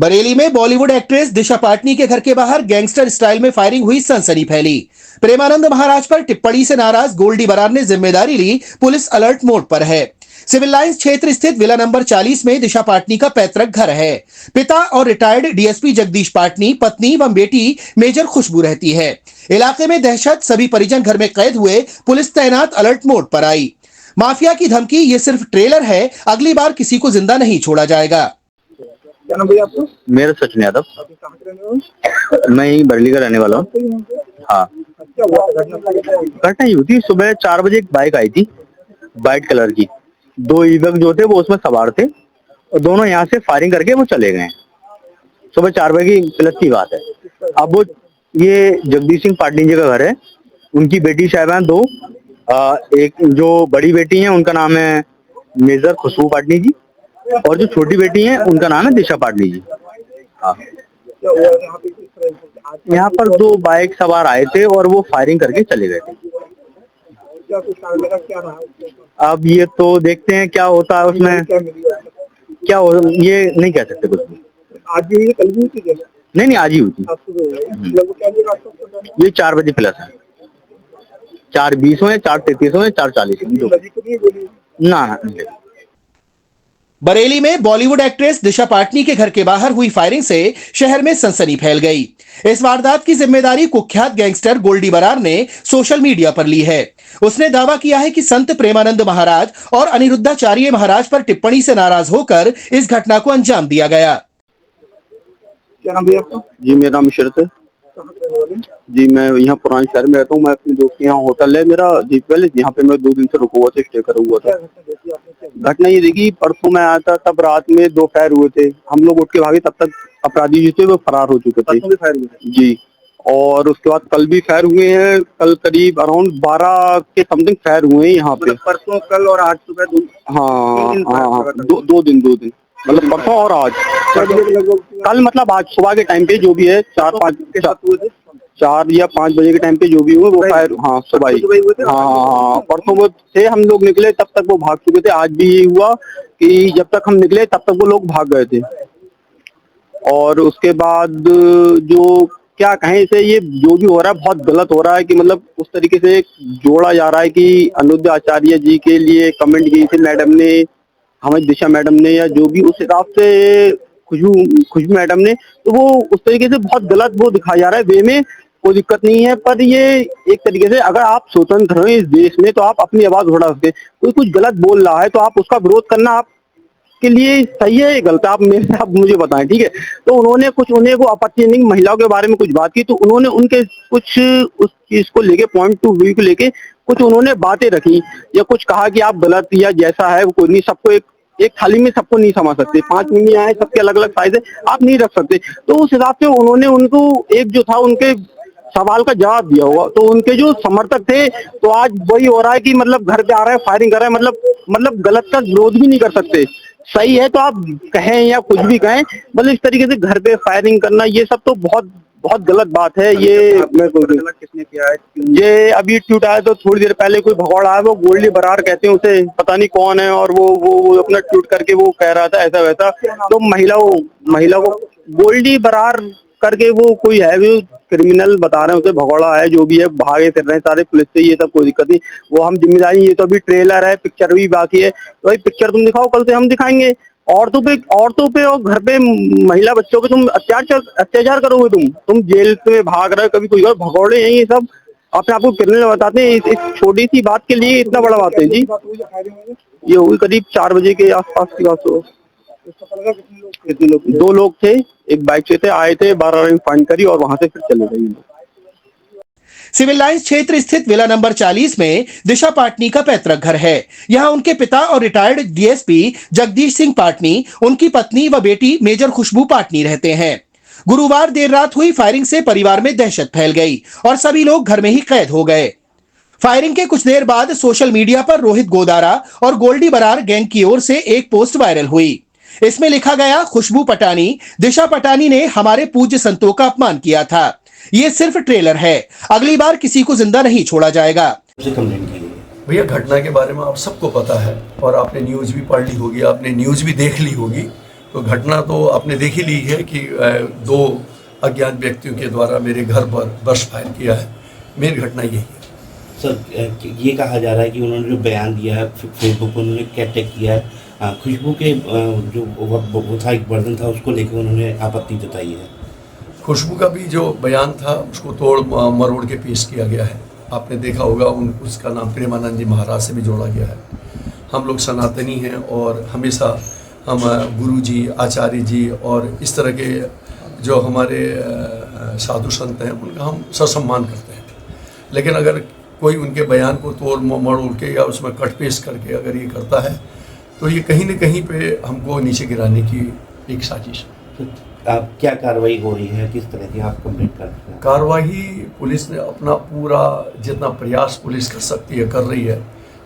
बरेली में बॉलीवुड एक्ट्रेस दिशा पाटनी के घर के बाहर गैंगस्टर स्टाइल में फायरिंग हुई, सनसनी फैली। प्रेमानंद महाराज पर टिप्पणी से नाराज गोल्डी बरार ने जिम्मेदारी ली, पुलिस अलर्ट मोड पर है। सिविल लाइंस क्षेत्र स्थित विला नंबर 40 में दिशा पाटनी का पैतृक घर है। पिता और रिटायर्ड डीएसपी जगदीश पाटनी, पत्नी व बेटी मेजर खुशबू रहती है। इलाके में दहशत, सभी परिजन घर में कैद हुए, पुलिस तैनात, अलर्ट मोड पर आई। माफिया की धमकी, ये सिर्फ ट्रेलर है, अगली बार किसी को जिंदा नहीं छोड़ा जाएगा। क्या नाम भैया आपको? मेरा सचिन यादव। आप कहाँ के रहने वाले हो? मैं ही बरली का रहने वाला हूँ। हाँ, क्या हुआ था घटना? घटना ही हुई थी, सुबह 4 बजे एक बाइक आई थी वाइट कलर की। 2 युवक जो थे वो उसमें सवार थे और दोनों यहाँ से फायरिंग करके वो चले गए। सुबह 4 बजे की प्लस की बात है। अब वो ये जगदीश सिंह पाटनी जी का घर है। उनकी बेटी साहब हैं 2। एक जो बड़ी बेटी है उनका नाम है मेजर खुशबू पाटनी जी और जो छोटी बेटी है उनका नाम है दिशा पाटनी जी। हाँ, क्या हुआ यहाँ पे? किस तरह से यहाँ पर 2 बाइक सवार आए थे और वो फायरिंग करके चले गए थे। क्या कुछ कारण लगा, क्या रहा? अब ये तो देखते हैं क्या होता है उसमें। क्या मिली? क्या हो ये नहीं कह सकते कुछ भी। आज भी हुई, कल भी हुई थी? नहीं, आज ही हुई थी। आज सुबह हुई। लगभग क्या देर आपको? ये 4 बजे प्लस है। 4:20 में, 4:33 में, 4:40 में। बजी को नहीं बोली? ना, बरेली में बॉलीवुड एक्ट्रेस दिशा पाटनी के घर के बाहर हुई फायरिंग से शहर में सनसनी फैल गई। इस वारदात की जिम्मेदारी कुख्यात गैंगस्टर गोल्डी बरार ने सोशल मीडिया पर ली है। उसने दावा किया है कि संत प्रेमानंद महाराज और अनिरुद्धाचार्य महाराज पर टिप्पणी से नाराज होकर इस घटना को अंजाम दिया गया। क्या नाम भैया आपका? जी मेरा नाम इशरत है। कहाँ के रहने वाले? जी मैं यहाँ पुराने शहर में रहता हूँ। मैं अपने दोस्त के यहाँ होटल है मेरा जी पैलेस, यहाँ पे मैं 2 दिन से रुका हुआ था, स्टे करा हुआ क्या था। घटना देखी आपने? क्या घटना ये देखी, परसों मैं आया था तब रात में 2 फायर हुए थे। हम लोग उठ के भागे, तब तक अपराधी जो थे वो फरार हो चुके थे। परसों भी फायर हुई थी? जी, और उसके बाद कल भी फायर हुए हैं। कल करीब अराउंड 12 के समथिंग फायर हुए हैं यहाँ पे। परसों, कल और आज सुबह हाँ, 2 दिन मतलब परसों और आज। कल मतलब आज सुबह के टाइम पे जो भी है 4 या 5 बजे के टाइम पे जो भी हुए वो फायर, हाँ सुबह ही। हाँ, परसों वो से हम लोग निकले तब तक वो भाग चुके थे। आज भी ये हुआ कि जब तक हम निकले तब तक वो लोग भाग गए थे। और उसके बाद जो क्या कहें इसे, ये जो भी हो रहा है बहुत गलत हो रहा है कि मतलब उस तरीके से जोड़ा जा रहा है कि अनिरुद्धाचार्य जी के लिए कमेंट की थी मैडम ने, हमारी दिशा मैडम ने, या जो भी उस हिसाब से खुशबू मैडम ने, तो वो उस तरीके से बहुत गलत वो दिखाया जा रहा है। वे में कोई दिक्कत नहीं है, पर ये एक तरीके से अगर आप स्वतंत्र हैं इस देश में तो आप अपनी आवाज उठा सकते। कोई कुछ गलत बोल रहा है तो आप उसका विरोध करना आपके लिए सही है या गलत है, आप मुझे बताएं, ठीक है। तो उन्होंने वो आपत्ति नहीं, महिलाओं के बारे में कुछ बात की, तो उन्होंने उनके कुछ उस चीज को लेके, पॉइंट टू व्यू को लेके कुछ उन्होंने बातें रखी या कुछ कहा कि आप गलत या जैसा है कोई नहीं, सबको एक थाली में सबको नहीं समझ सकते। 5 मिनिया है, सबके अलग अलग साइज है, आप नहीं रख सकते। तो उस हिसाब से उन्होंने उनको एक जो था उनके सवाल का जवाब दिया होगा। तो उनके जो समर्थक थे, तो आज वही हो रहा है कि मतलब घर पे आ रहे हैं, फायरिंग कर रहे हैं, मतलब गलत का विरोध भी नहीं कर सकते। सही है तो आप कहें या कुछ भी कहें, मतलब इस तरीके से घर पे फायरिंग करना ये सब तो बहुत बहुत गलत बात है। ये किसने किया है? ये अभी ट्वीट आया तो थोड़ी देर पहले कोई भगौड़ा है, वो गोल्डी बरार कहते हैं उसे, पता नहीं कौन है, और वो अपना ट्वीट करके वो कह रहा था ऐसा वैसा। तो महिला को गोल्डी बरार करके वो कोई है, वो क्रिमिनल बता रहे हैं उसे, भगौड़ा है, जो भी है, भागे फिर रहे हैं सारे पुलिस से, ये सब कोई दिक्कत नहीं, वो हम जिम्मेदारी, ये तो अभी ट्रेलर है, पिक्चर भी बाकी है। तो भाई पिक्चर तुम दिखाओ, कल से हम दिखाएंगे। औरतों पे और घर पे महिला बच्चों पे तुम अत्याचार करोगे, तुम जेल में भाग रहे हो, कभी कोई और भगौड़े हैं ये सब, अपने आपको क्रिमिनल बताते हैं। इस छोटी सी बात के लिए इतना बड़ा बात है जी। ये हुई करीब 4 बजे के आसपास की बात हो। कितने लोग? 2 लोग थे, एक बाइक से थे, आए थे, 12 रन फाइंड करी और वहां से फिर चले गए। सिविल लाइंस क्षेत्र स्थित विला नंबर 40 में दिशा पाटनी का पैतृक घर है। यहां उनके पिता और रिटायर्ड डीएसपी जगदीश सिंह पाटनी, उनकी पत्नी व बेटी मेजर खुशबू पाटनी रहते हैं। गुरुवार देर रात हुई फायरिंग से परिवार में दहशत फैल गई और सभी लोग घर में ही कैद हो गए। फायरिंग के कुछ देर बाद सोशल मीडिया पर रोहित गोदारा और गोल्डी बरार गैंग की ओर से एक पोस्ट वायरल हुई। इसमें लिखा गया, खुशबू पटानी, दिशा पटानी ने हमारे पूज्य संतों का अपमान किया था, ये सिर्फ ट्रेलर है, अगली बार किसी को जिंदा नहीं छोड़ा जाएगा। भैया घटना के बारे में आप सबको पता है और आपने न्यूज़ भी पढ़ ली होगी, आपने न्यूज़ भी देख ली होगी। तो घटना तो आपने देख ही ली है कि दो अज्ञात व्यक्तियों के द्वारा मेरे घर पर बर्स्ट फायर किया है। मेन घटना यही है। सर ये कहा जा रहा है कि उन्होंने जो बयान दिया है फेसबुक पर, उन्होंने क्या टैग किया है, खुशबू के जो वो था एक वर्जन था उसको लेकर उन्होंने आपत्ति जताई है। खुशबू का भी जो बयान था उसको तोड़ मरोड़ के पेश किया गया है। आपने देखा होगा उसका नाम प्रेमानंद जी महाराज से भी जोड़ा गया है। हम लोग सनातनी हैं और हमेशा हम गुरु जी, आचार्य जी और इस तरह के जो हमारे साधु संत हैं उनका हम ससम्मान करते हैं। लेकिन अगर कोई उनके बयान को तोड़ मरोड़ के या उसमें कट पेश करके अगर ये करता है तो ये कहीं न कहीं पे हमको नीचे गिराने की एक साजिश है। आप क्या कार्रवाई हो रही है, किस तरह की आप कंप्लेंट कर रहे हैं? कार्रवाई पुलिस ने अपना पूरा जितना प्रयास पुलिस कर सकती है कर रही है।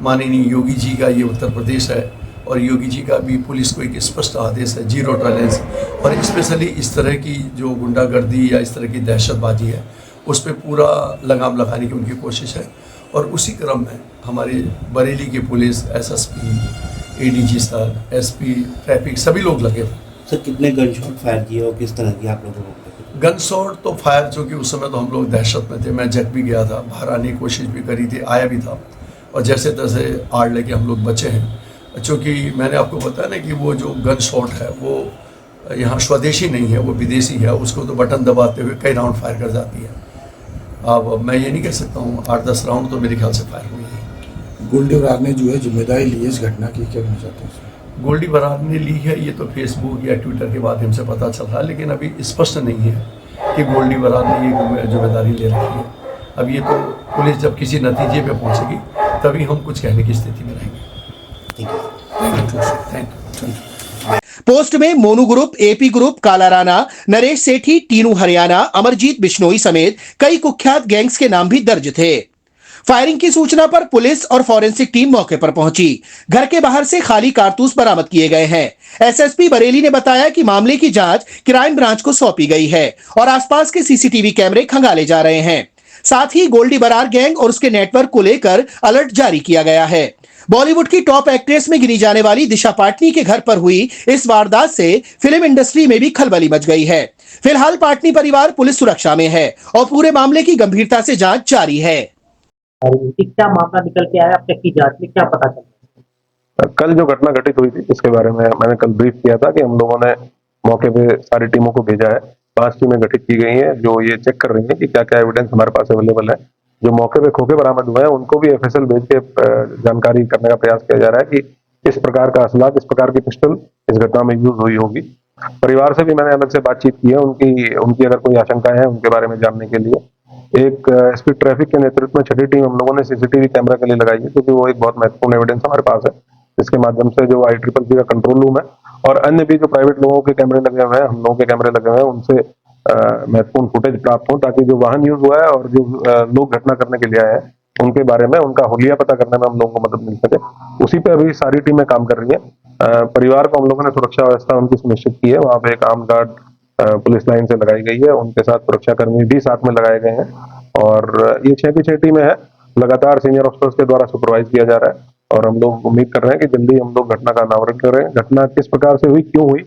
माननीय योगी जी का ये उत्तर प्रदेश है और योगी जी का भी पुलिस को एक स्पष्ट आदेश है, 0 टॉलरेंस। और स्पेशली इस तरह की जो गुंडागर्दी या इस तरह की दहशतबाजी है उस पर पूरा लगाम लगाने की उनकी कोशिश है। और उसी क्रम में हमारी बरेली की police, SSP, ADG sir, SP traffic सभी लोग लगे थे। सर कितने गन शॉट फायर किए और किस तरह की आप लोगों को? गन शॉट तो फायर, चूँकि उस समय तो हम लोग दहशत में थे, मैं जग भी गया था, बाहर आने की कोशिश भी करी थी, आया भी था और जैसे तैसे आड़ लेके हम लोग बचे हैं। चूँकि मैंने आपको बताया ना कि वो जो गन शॉट है वो यहाँ स्वदेशी नहीं है, वो विदेशी है। उसको तो बटन दबाते हुए कई राउंड फायर कर जाती है। अब मैं ये नहीं कह सकता हूँ, 8-10 राउंड तो मेरे ख्याल से फायर हुई है। गोल्डी बरार ने जो है जिम्मेदारी ली है इस घटना की, क्या कहना चाहते हैं? गोल्डी बरार ने ली है ये तो फेसबुक या ट्विटर के माध्यम से पता चल रहा है, लेकिन अभी स्पष्ट नहीं है कि गोल्डी बरार ने ये जिम्मेदारी ले रखी है। अब ये तो पुलिस जब किसी नतीजे पे पहुंचेगी तभी हम कुछ कहने की स्थिति में रहेंगे। Thank you. पोस्ट में मोनू ग्रुप, एपी ग्रुप, काला राणा, नरेश सेठी, टीनू हरियाणा, अमरजीत बिश्नोई समेत कई कुख्यात गैंग्स के नाम भी दर्ज थे। फायरिंग की सूचना पर पुलिस और फॉरेंसिक टीम मौके पर पहुंची। घर के बाहर से खाली कारतूस बरामद किए गए हैं। एसएसपी बरेली ने बताया कि मामले की जांच क्राइम ब्रांच को सौंपी गई है और आसपास के सीसीटीवी कैमरे खंगाले जा रहे हैं। साथ ही गोल्डी बरार गैंग और उसके नेटवर्क को लेकर अलर्ट जारी किया गया है। बॉलीवुड की टॉप एक्ट्रेस में गिनी जाने वाली दिशा पाटनी के घर पर हुई इस वारदात से फिल्म इंडस्ट्री में भी खलबली मच गई है। फिलहाल पाटनी परिवार पुलिस सुरक्षा में है और पूरे मामले की गंभीरता से जांच जारी है। क्या मामला निकल के आया, अब तक की जांच में क्या पता चला? कल जो घटना घटित हुई थी इसके बारे में मैंने कल ब्रीफ किया था कि हम लोगों ने मौके पे सारी टीमों को भेजा है। 5 टीमें गठित की गई हैं जो ये चेक कर रही हैं कि क्या क्या एविडेंस हमारे पास अवेलेबल है। जो मौके पे खोखे बरामद हुए हैं उनको भी एफएसएल भेज के जानकारी करने का प्रयास किया जा रहा है कि किस प्रकार का असला, किस प्रकार की पिस्टल इस घटना में यूज हुई होगी। परिवार से भी मैंने अलग से बातचीत की है, उनकी अगर कोई आशंकाएं हैं उनके बारे में जानने के लिए। एक स्पीड ट्रैफिक के नेतृत्व में 6ठी टीम हम लोगों ने सीसीटीवी कैमरा के लिए लगाई है, क्योंकि वो एक बहुत महत्वपूर्ण एविडेंस हमारे पास है, जिसके माध्यम से जो ICCC का कंट्रोल रूम है और अन्य भी जो प्राइवेट लोगों के कैमरे लगे हुए हैं, हम लोगों के कैमरे लगे हुए हैं, उनसे महत्वपूर्ण फुटेज प्राप्त हो, ताकि जो वाहन यूज हुआ है और जो लोग घटना करने के लिए आए हैं उनके बारे में उनका हुलिया पता करने में हम लोगों को मदद मिल सके। उसी पे अभी सारी टीमें काम कर रही है। परिवार को हम लोगों ने सुरक्षा व्यवस्था उनकी सुनिश्चित की है। वहाँ पे एक आर्म गार्ड पुलिस लाइन से लगाई गई है, उनके साथ सुरक्षा कर्मी भी साथ में लगाए गए हैं और ये 6 की 6 टीमें हैं। लगातार सीनियर ऑफिसर्स के द्वारा सुपरवाइज किया जा रहा है और हम लोग उम्मीद कर रहे हैं कि जल्दी हम लोग घटना का अनावरण करें। घटना किस प्रकार से हुई, क्यों हुई,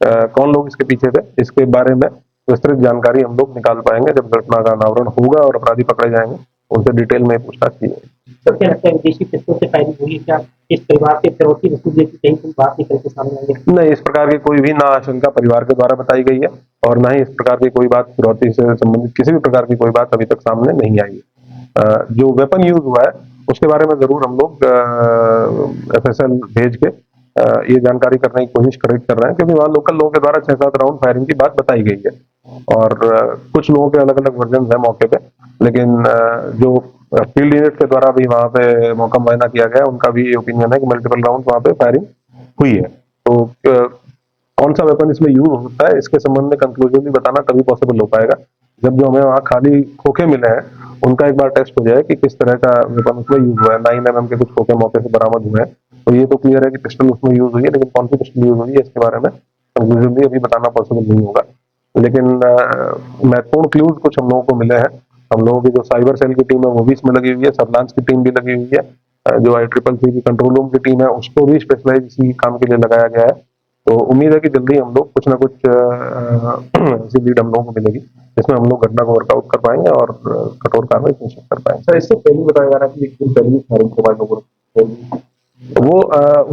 कौन लोग इसके पीछे थे, इसके बारे में विस्तृत जानकारी हम लोग निकाल पाएंगे जब घटना का अनावरण होगा और अपराधी पकड़े जाएंगे, उनसे डिटेल में पूछताछ की जाएगी। सर क्या लगता है विदेशी पिस्तौल से फायरिंग हुई है? क्या इस परिवार के फिरौती वसूली की कहीं कोई बात निकल के सामने आई है? नहीं, इस प्रकार की कोई भी ना आशंका परिवार के द्वारा बताई गई है और ना ही इस प्रकार की कोई बात फिरौती से संबंधित किसी भी प्रकार की कोई बात अभी तक सामने नहीं आई है। जो वेपन यूज हुआ है उसके बारे में जरूर हम लोग FSL भेज के ये जानकारी करने की कोशिश कर रहे हैं, क्योंकि वहाँ लोकल लोगों के द्वारा 6-7 राउंड फायरिंग की बात बताई गई है और कुछ लोगों के अलग अलग वर्जन है मौके पे, लेकिन जो फील्ड यूनिट के द्वारा भी वहाँ पे मौका मुआयना किया गया, उनका भी ये ओपिनियन है कि मल्टीपल राउंड वहाँ पे फायरिंग हुई है। तो कौन सा वेपन इसमें यूज होता है इसके संबंध में कंक्लूसिवली बताना तभी पॉसिबल हो पाएगा जब जो हमें वहाँ खाली खोखे मिले हैं उनका एक बार टेस्ट हो जाए कि किस तरह का वेपन उसमें यूज हुआ है। 9mm के कुछ खोखे मौके से बरामद हुए हैं, तो ये तो क्लियर है कि पिस्टल उसमें यूज हुई है, लेकिन कौन सी पिस्टल यूज हुई है इसके बारे में कंक्लूसिवली अभी बताना पॉसिबल नहीं होगा। लेकिन महत्वपूर्ण क्लूज कुछ हम लोगों को मिले हैं। हम लोगों की जो साइबर सेल की टीम है वो भी इसमें लगी हुई है, सर्विलांस की टीम भी लगी हुई है, जो ICCC की कंट्रोल रूम की टीम है उसको भी स्पेशलाइज इसी काम के लिए लगाया गया है तो उम्मीद है कि जल्दी हम लोग कुछ ना कुछ ऐसी लीड हम लोगों को मिलेगी जिसमें हम लोग घटना को वर्कआउट कर पाएंगे और कठोर कार्रवाई सुनिश्चित कर पाएंगे। सर, इससे पहले बताया जा रहा है कि एक दिन पहले फायरिंग के बाद लोगों तो वो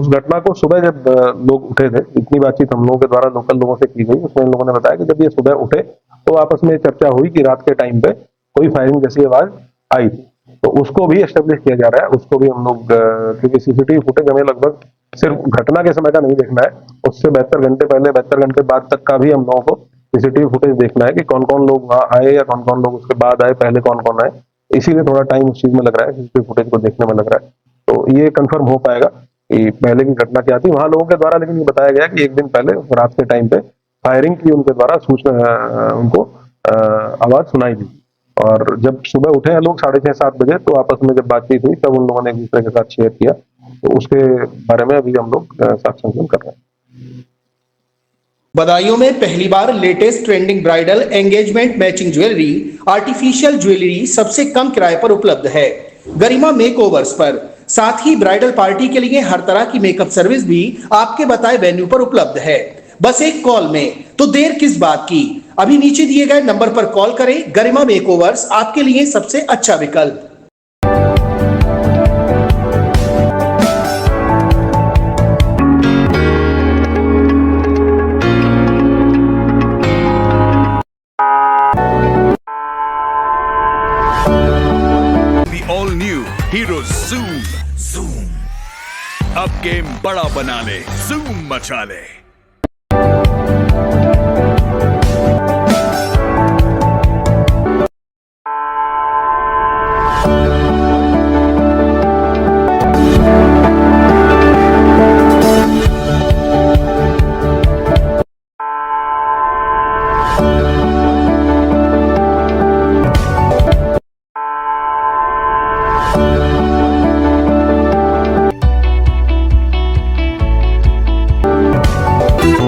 उस घटना को सुबह जब लोग उठे थे, इतनी बातचीत हम लोगों के द्वारा लोकल लोगों से की गई, उसमें इन लोगों ने बताया कि जब ये सुबह उठे तो आपस में चर्चा हुई कि रात के टाइम पे कोई फायरिंग जैसी आवाज आई थी। तो उसको भी एस्टेब्लिश किया जा रहा है, उसको भी हम लोग क्योंकि सीसीटीवी फुटेज हमें लगभग सिर्फ घटना के समय का नहीं देखना है, उससे 72 घंटे पहले 72 घंटे बाद तक का भी हम लोगों को सीसीटीवी फुटेज देखना है कि कौन कौन लोग वहाँ आए या कौन कौन लोग उसके बाद आए, पहले कौन कौन आए। इसीलिए थोड़ा टाइम उस चीज में लग रहा है, सीसीटीवी फुटेज को देखने में लग रहा है। तो ये कंफर्म हो पाएगा कि पहले की घटना क्या थी वहां लोगों के द्वारा, लेकिन ये बताया गया कि एक दिन पहले रात के टाइम पे फायरिंग की उनके द्वारा सूचना उनको आवाज सुनाई दी और जब सुबह उठे हैं लोग 6:30-7 बजे तो आपस में जब बातचीत हुई तब उन लोगों ने एक दूसरे के साथ शेयर किया। तो उसके बारे में अभी हम लोग साक्ष्य संकलन कर रहे हैं। बदायूं में पहली बार latest trending bridal engagement matching jewellery, artificial jewellery सबसे कम किराए पर उपलब्ध है गरिमा मेकओवर्स पर। साथ ही ब्राइडल पार्टी के लिए हर तरह की मेकअप सर्विस भी आपके बताए वेन्यू पर उपलब्ध है, बस एक कॉल में। तो देर किस बात की, अभी नीचे दिए गए नंबर पर कॉल करें। गरिमा मेकओवर्स आपके लिए सबसे अच्छा विकल्प। ऑल न्यू हीरो ज़ूम अब गेम बड़ा बना ले, ज़ूम मचा ले।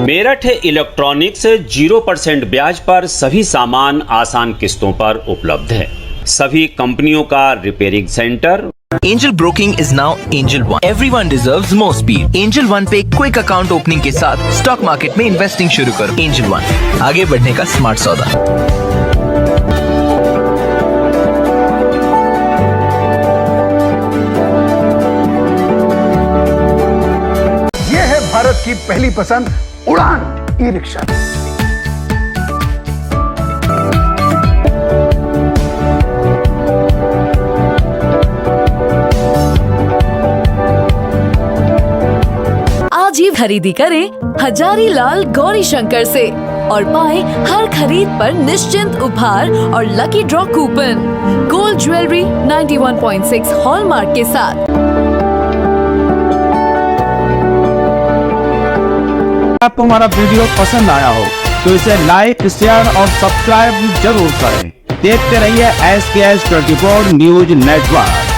मेरठ इलेक्ट्रॉनिक्स 0% ब्याज पर सभी सामान आसान किस्तों पर उपलब्ध है। सभी कंपनियों का repairing centre. Angel Broking is now Angel One. Everyone deserves more speed. Angel One पे क्विक अकाउंट ओपनिंग के साथ स्टॉक मार्केट में इन्वेस्टिंग शुरू करो। Angel One, आगे बढ़ने का स्मार्ट सौदा। ये है भारत की पहली पसंद उड़ान ई-रिक्शा। आज ही खरीदी करें हजारीलाल गौरी शंकर से और पाएं हर खरीद पर निश्चिंत उपहार और lucky draw coupon. Gold jewellery 91.6 hallmark के साथ। आपको हमारा वीडियो पसंद आया हो तो इसे लाइक, शेयर और सब्सक्राइब जरूर करें। देखते रहिए SKS 24 न्यूज नेटवर्क।